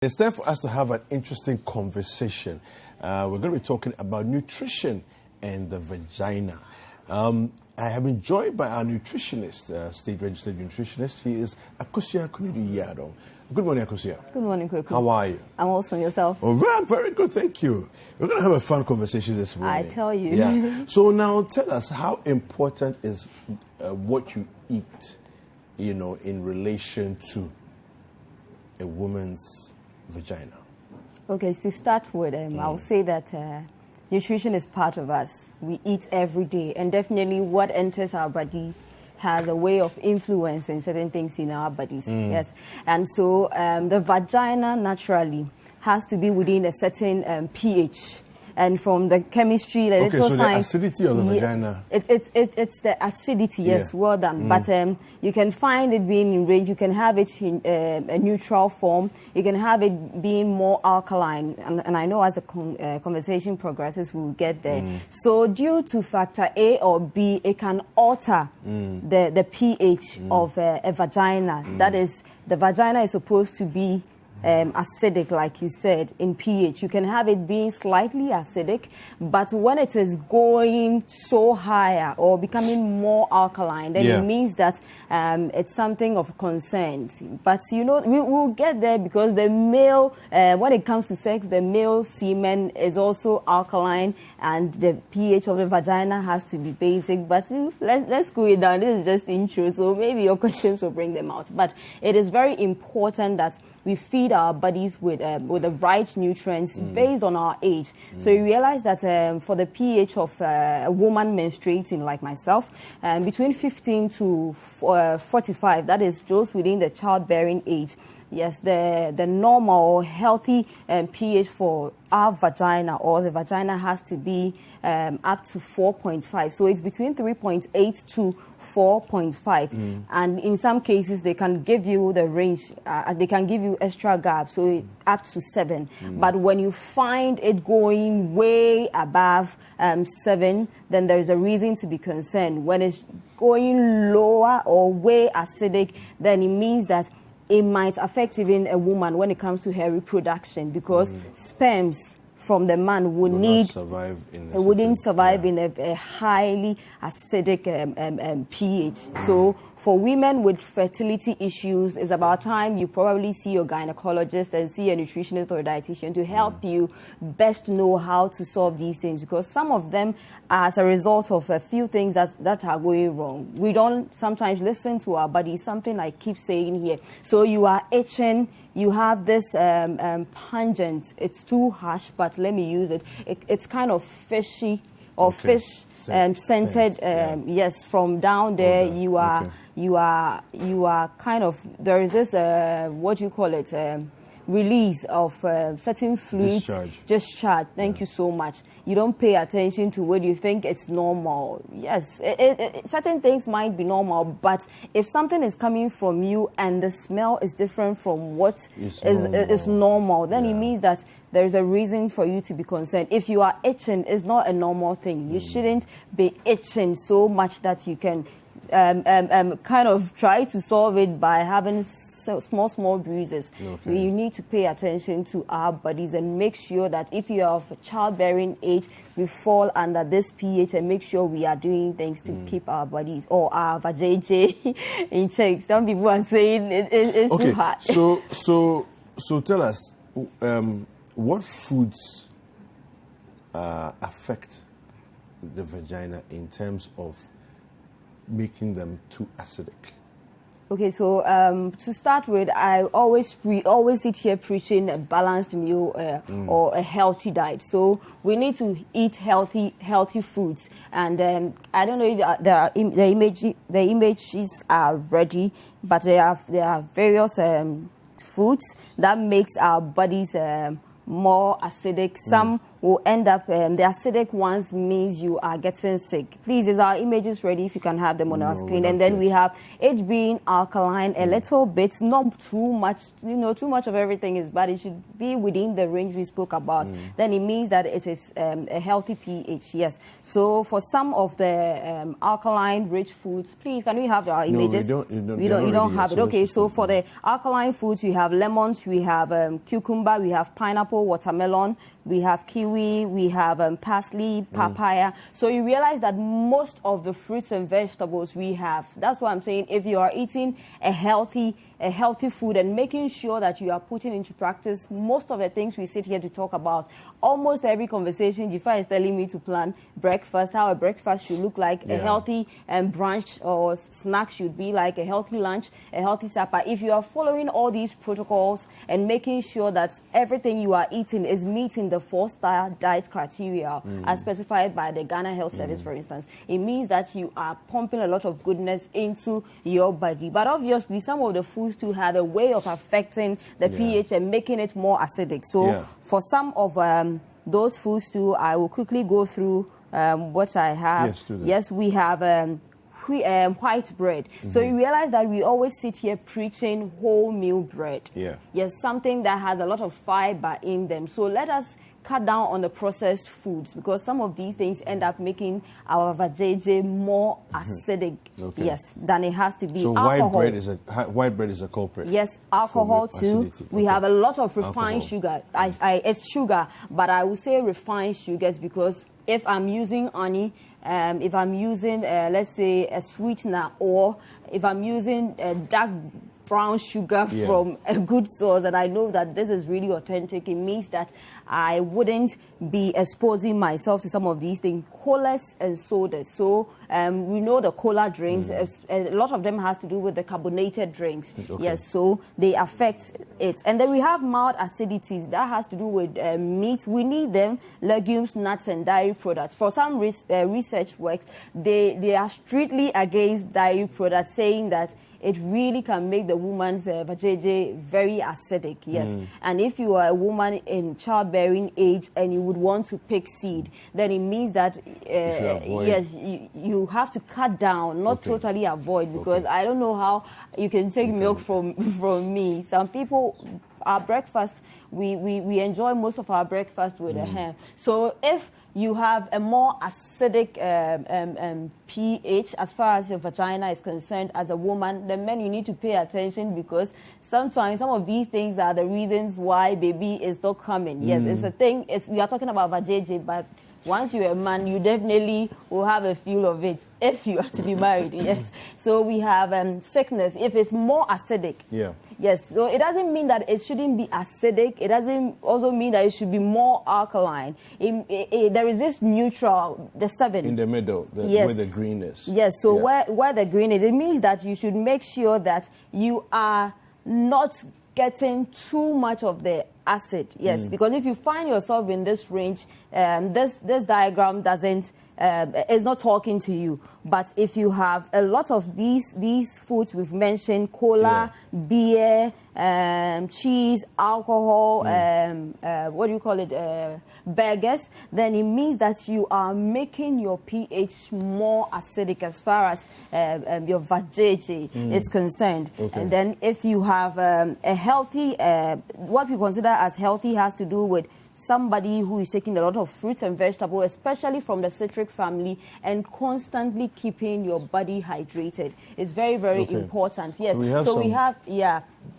It's time for us to have an interesting conversation. We're going to be talking about nutrition and the vagina. I have been joined by our nutritionist, state-registered nutritionist. He is Akosua Konadu Yiadom. Good morning, Akosua. Good morning, Kweku. How are you? I'm also yourself. Oh, I'm very good, thank you. We're going to have a fun conversation this morning. I tell you. Yeah. So now tell us, how important is what you eat, in relation to a woman's vagina? Okay, to start with, I'll say that nutrition is part of us. We eat every day, and definitely what enters our body has a way of influencing certain things in our bodies. Yes, and so the vagina naturally has to be within a certain pH. And from the chemistry, the little so science, the acidity of the vagina. It's the acidity. Yes, well done. But you can find it being in range. You can have it in a neutral form. You can have it being more alkaline. And I know as the conversation progresses, we'll get there. So due to factor A or B, it can alter the pH of a vagina. That is, the vagina is supposed to be acidic, like you said, in pH. You can have it being slightly acidic, but when it is going so higher or becoming more alkaline, then it means that it's something of concern. But we will get there, because the male, when it comes to sex, the male semen is also alkaline, and the pH of the vagina has to be basic. But let's go it down. This is just intro, so maybe your questions will bring them out. But it is very important that we feed our bodies with the right nutrients based on our age. So you realize that for the pH of a woman menstruating like myself, between 15 to 45, that is just within the childbearing age, yes, the normal or healthy pH for our vagina or the vagina has to be up to 4.5. So it's between 3.8 to 4.5. And in some cases, they can give you the range, they can give you extra gap, so up to 7. But when you find it going way above 7, then there's a reason to be concerned. When it's going lower or way acidic, then it means that it might affect even a woman when it comes to her reproduction, because sperms from the man wouldn't survive in a highly acidic pH. So for women with fertility issues, it's about time you probably see your gynecologist and see a nutritionist or a dietitian to help you best know how to solve these things, because some of them are as a result of a few things that are going wrong. We don't sometimes listen to our body, something I keep saying here. So you are itching, you have this pungent, it's too harsh, but let me use it. It's kind of fishy or fish scented. Yes, from down there you are kind of, there is this what do you call it, release of certain fluids. Discharge. Thank you so much. You don't pay attention to what you think it's normal. Yes, certain things might be normal, but if something is coming from you and the smell is different from what is normal, then it means that there's a reason for you to be concerned. If you are itching, it's not a normal thing. You shouldn't be itching so much that you can kind of try to solve it by having small bruises. We need to pay attention to our bodies and make sure that if you are of childbearing age, we fall under this pH, and make sure we are doing things to keep our bodies or our vajayjay in check. Some people are saying it's too hard. So tell us, what foods affect the vagina in terms of making them too acidic? Okay, so to start with, we always sit here preaching a balanced meal or a healthy diet. So we need to eat healthy foods. And I don't know if the images are ready, but there are various foods that makes our bodies more acidic. Some will end up, the acidic ones means you are getting sick. Please, is our images ready? If you can have them on our screen. And then we have it being alkaline a little bit, not too much, too much of everything is bad. It should be within the range we spoke about. Then it means that it is a healthy pH, yes. So for some of the alkaline-rich foods, please, can we have our images? No, you don't have it. Okay, so for the alkaline foods, we have lemons, we have cucumber, we have pineapple, watermelon, we have kiwi, we have parsley, papaya. So you realize that most of the fruits and vegetables we have, that's what I'm saying, if you are eating a healthy food and making sure that you are putting into practice most of the things we sit here to talk about. Almost every conversation, Jifa is telling me to plan breakfast, how a breakfast should look like, a healthy brunch or snack should be like, a healthy lunch, a healthy supper. If you are following all these protocols and making sure that everything you are eating is meeting the 4-star diet criteria as specified by the Ghana Health Service, for instance, it means that you are pumping a lot of goodness into your body. But obviously, some of the foods to have a way of affecting the pH and making it more acidic. So for some of those foods too, I will quickly go through what I have. Yes, we have white bread. So you realize that we always sit here preaching wholemeal bread. Yes, something that has a lot of fiber in them. So let us cut down on the processed foods, because some of these things end up making our vajayjay more acidic, yes, than it has to be. So white bread is a culprit. Yes, alcohol too. We have a lot of refined sugar. It's sugar, but I would say refined sugars, because if I'm using honey, if I'm using, let's say, a sweetener, or if I'm using dark brown sugar from a good source, and I know that this is really authentic, it means that I wouldn't be exposing myself to some of these things, colas and sodas. So we know the cola drinks, a lot of them has to do with the carbonated drinks. Yes, so they affect it. And then we have mild acidities that has to do with meat. We need them, legumes, nuts, and dairy products. For some research works, they are strictly against dairy products, saying that it really can make the woman's vajayjay very acidic, yes. And if you are a woman in childbearing age and you would want to pick seed, then it means that, yes, you have to cut down, not totally avoid, because I don't know how you can take milk from me. Some people, our breakfast, we enjoy most of our breakfast with a ham. So if you have a more acidic pH as far as your vagina is concerned as a woman, then men, you need to pay attention, because sometimes some of these things are the reasons why baby is not coming. Yes, it's a thing. We are talking about vajayjay, but once you're a man, you definitely will have a feel of it if you are to be married. Yes. So we have sickness if it's more acidic. Yes, so it doesn't mean that it shouldn't be acidic. It doesn't also mean that it should be more alkaline. There is this neutral, the 7. In the middle, where the green is. Yes, so where the green is, it means that you should make sure that you are not getting too much of the acid. Yes, because if you find yourself in this range, this diagram doesn't, is not talking to you. But if you have a lot of these foods we've mentioned, cola, beer, cheese, alcohol, what do you call it, burgers, then it means that you are making your pH more acidic as far as your vajayjay is concerned. And then if you have a healthy, what we consider as healthy has to do with somebody who is taking a lot of fruits and vegetables, especially from the citric family, and constantly keeping your body hydrated. It's very, very important. Yes. So we have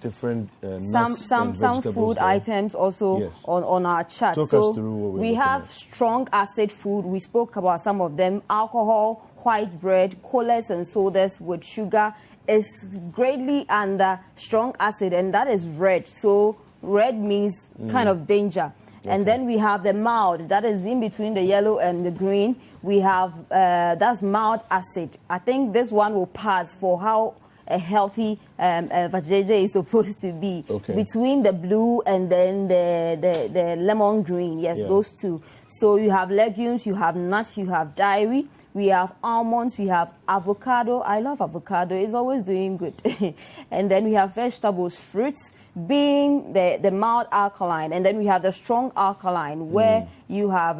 different nuts some food items also on our chart. Talk us through what we have strong acid food. We spoke about some of them: alcohol, white bread, colas and sodas with sugar is greatly under strong acid, and that is red. So red means kind of danger. And then we have the mild, that is in between the yellow and the green. We have, that's mild acid. I think this one will pass for how a healthy vajayjay is supposed to be. Between the blue and then the lemon green, yes, those two. So you have legumes, you have nuts, you have dairy. We have almonds, we have avocado. I love avocado, it's always doing good. And then we have vegetables, fruits. being the mild alkaline, and then we have the strong alkaline where you have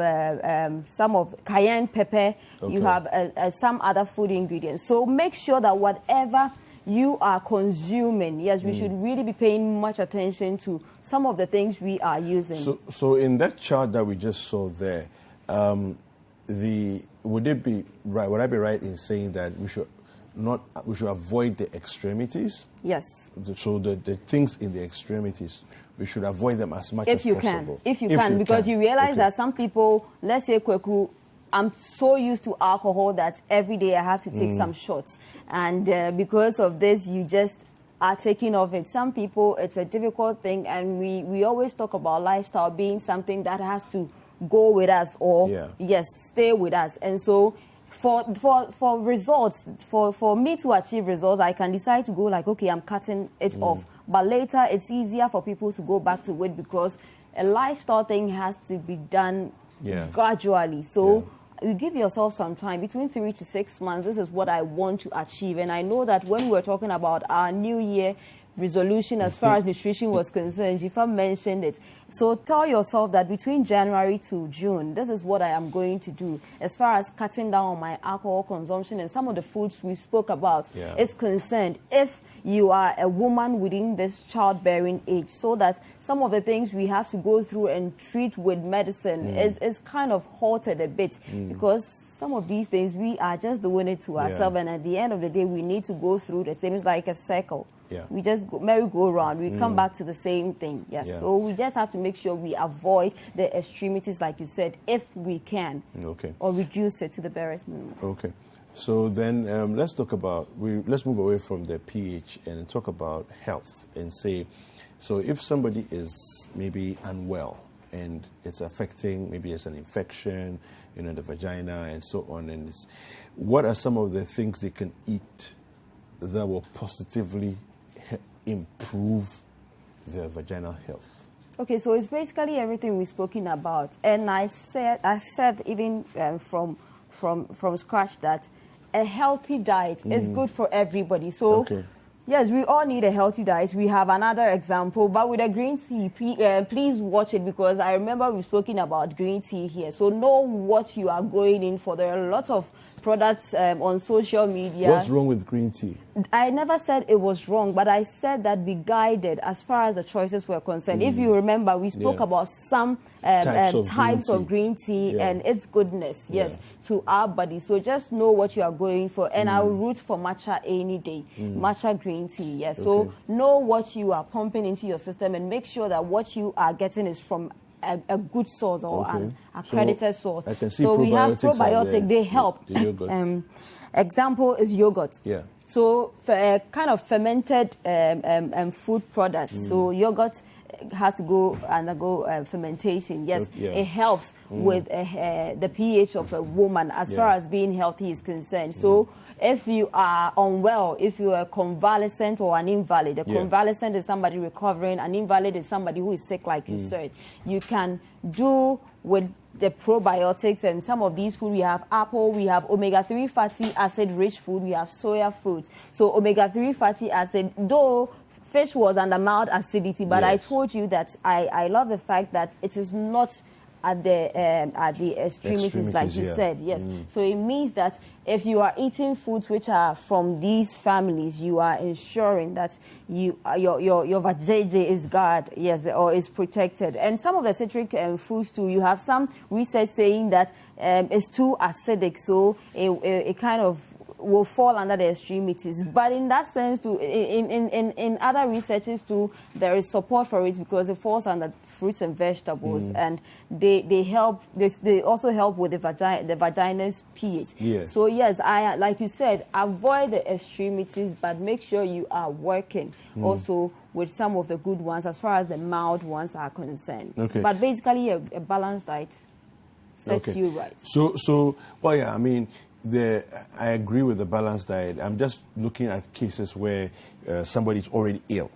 some of cayenne pepper, you have some other food ingredients. So make sure that whatever you are consuming, yes, we should really be paying much attention to some of the things we are using. So in that chart that we just saw there, would it be right? Would I be right in saying that we should avoid the extremities? Yes. So the things in the extremities, we should avoid them as much as possible. If you can, because you realize that some people, let's say Kweku, I'm so used to alcohol that every day I have to take some shots. And because of this, you just are taking off it. Some people, it's a difficult thing. And we always talk about lifestyle being something that has to go with us or, yes, stay with us. And so for results, for me to achieve results, I can decide to go like, okay, I'm cutting it off. But later, it's easier for people to go back to it because a lifestyle thing has to be done gradually. So you give yourself some time, between 3 to 6 months. This is what I want to achieve. And I know that when we're talking about our New Year resolution as far as nutrition was concerned, Jifa mentioned it. So tell yourself that between January to June, this is what I am going to do as far as cutting down on my alcohol consumption and some of the foods we spoke about is concerned. If you are a woman within this childbearing age, so that some of the things we have to go through and treat with medicine is kind of halted a bit because some of these things we are just doing it to ourselves, and at the end of the day we need to go through the same. It's like a circle. We just merry-go-round. We come back to the same thing. So we just have to make sure we avoid the extremities, like you said, if we can, or reduce it to the barest minimum. So then let's talk about, let's move away from the pH and talk about health and say, so if somebody is maybe unwell and it's affecting, maybe it's an infection, you know, the vagina and so on, and what are some of the things they can eat that will positively improve their vaginal health? Okay, so it's basically everything we've spoken about, and I said even from scratch that a healthy diet is good for everybody. So yes, we all need a healthy diet. We have another example, but with a green tea, please watch it because I remember we've spoken about green tea here. So know what you are going in for. There are a lot of products on social media. What's wrong with green tea? I never said it was wrong, but I said that be guided as far as the choices were concerned. If you remember, we spoke about some types of green tea and its goodness, to our body. So just know what you are going for. And I will root for matcha any day, matcha green tea, So know what you are pumping into your system and make sure that what you are getting is from a good source or an accredited source. I can see so we have probiotic, they help. The example is yogurt. So for kind of fermented food products. So yogurt has to undergo fermentation. It helps with the pH of a woman as far as being healthy is concerned. So if you are unwell, if you are convalescent or an invalid, a convalescent is somebody recovering, an invalid is somebody who is sick, like you said, you can do with the probiotics and some of these food. We have apple, we have omega-3 fatty acid rich food, we have soya foods. So omega-3 fatty acid, though fish was under mild acidity, but I told you that I love the fact that it is not at the extremities, like you said. So it means that if you are eating foods which are from these families, you are ensuring that your vajayjay is guarded, or is protected. And some of the citric foods too, you have some research saying that it's too acidic, so it kind of will fall under the extremities. But in that sense too, in other researches too, there is support for it because it falls under fruits and vegetables, and they help. They also help with the vagina's pH. So yes, I like you said, avoid the extremities, but make sure you are working also with some of the good ones as far as the mild ones are concerned. But basically, a balanced diet sets you right. So well, yeah, I mean, I agree with the balanced diet. I'm just looking at cases where somebody's already ill,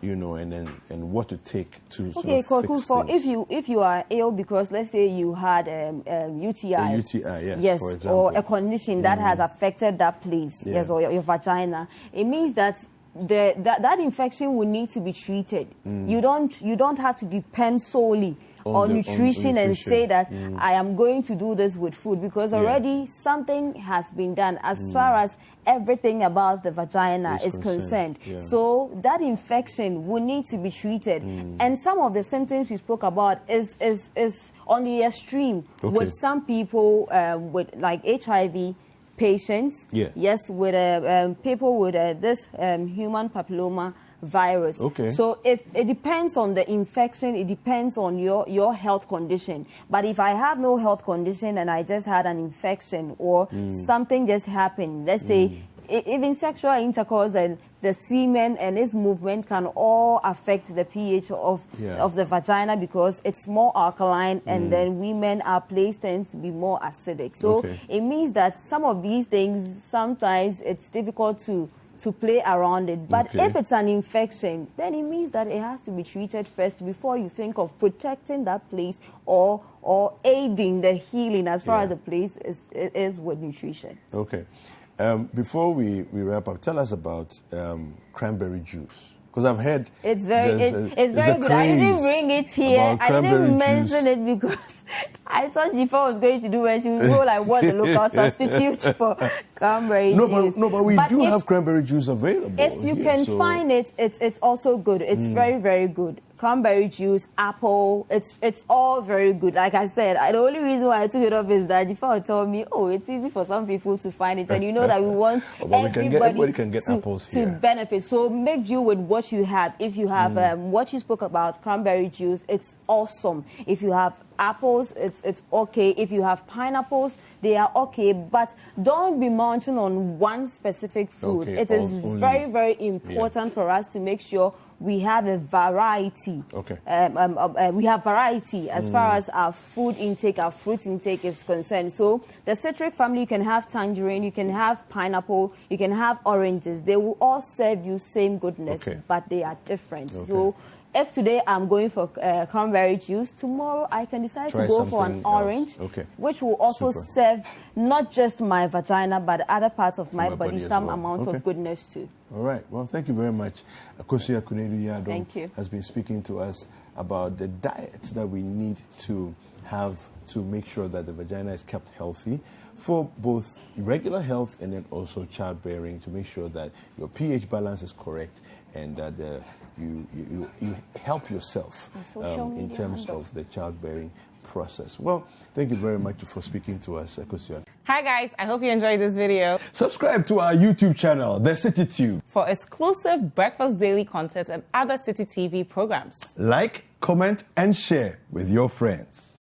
you know, and what to take to sort of fix things. If you are ill because let's say you had UTI, for example, or a condition that has affected that place, or your vagina, it means that that infection will need to be treated. You don't have to depend solely on nutrition and say that I am going to do this with food, because already something has been done as far as everything about the vagina is concerned. So that infection will need to be treated. And some of the symptoms we spoke about is on the extreme with some people with like HIV patients. Yes, with people with this human papilloma virus. So if it depends on the infection, it depends on your health condition. But if I have no health condition and I just had an infection or something just happened, let's say even sexual intercourse and the semen and its movement can all affect the pH of the vagina, because it's more alkaline, and then women, our place tends to be more acidic. So it means that some of these things, sometimes it's difficult to play around it. But if it's an infection, then it means that it has to be treated first before you think of protecting that place or aiding the healing as far as the place is with nutrition. Before we wrap up, tell us about cranberry juice. Because I've heard it's very good. I didn't bring it here. I didn't mention it because I thought Jifa was going to do it. She would go like, what's the local substitute for cranberry juice? But we do have cranberry juice available. If you can find it, it's also good. It's very, very good. Cranberry juice, apple, it's all very good. Like I said, the only reason why I took it up is that Jifa told me, it's easy for some people to find it, and you know that we want everybody can get apples to benefit. So make do with what you have. If you have what you spoke about, cranberry juice, it's awesome. If you have apples, it's okay. If you have pineapples, they are okay. But don't be mounting on one specific food. It is very, very important for us to make sure we have a variety. We have variety as far as our food intake, our fruit intake is concerned. So the citric family, you can have tangerine, you can have pineapple, you can have oranges. They will all serve you same goodness, but they are different. So if today I'm going for cranberry juice, tomorrow I can decide to go for an orange, which will also serve not just my vagina, but other parts of my body, some amount of goodness too. All right. Well, thank you very much. Akosua Konadu Yiadom has been speaking to us about the diet that we need to have to make sure that the vagina is kept healthy for both regular health and then also childbearing, to make sure that your pH balance is correct and that you help yourself in terms of the childbearing process. Well, thank you very much for speaking to us, Akosua. Hi guys, I hope you enjoyed this video. Subscribe to our YouTube channel, The Citi Tube, for exclusive breakfast daily content and other Citi TV programs. Like, comment, and share with your friends.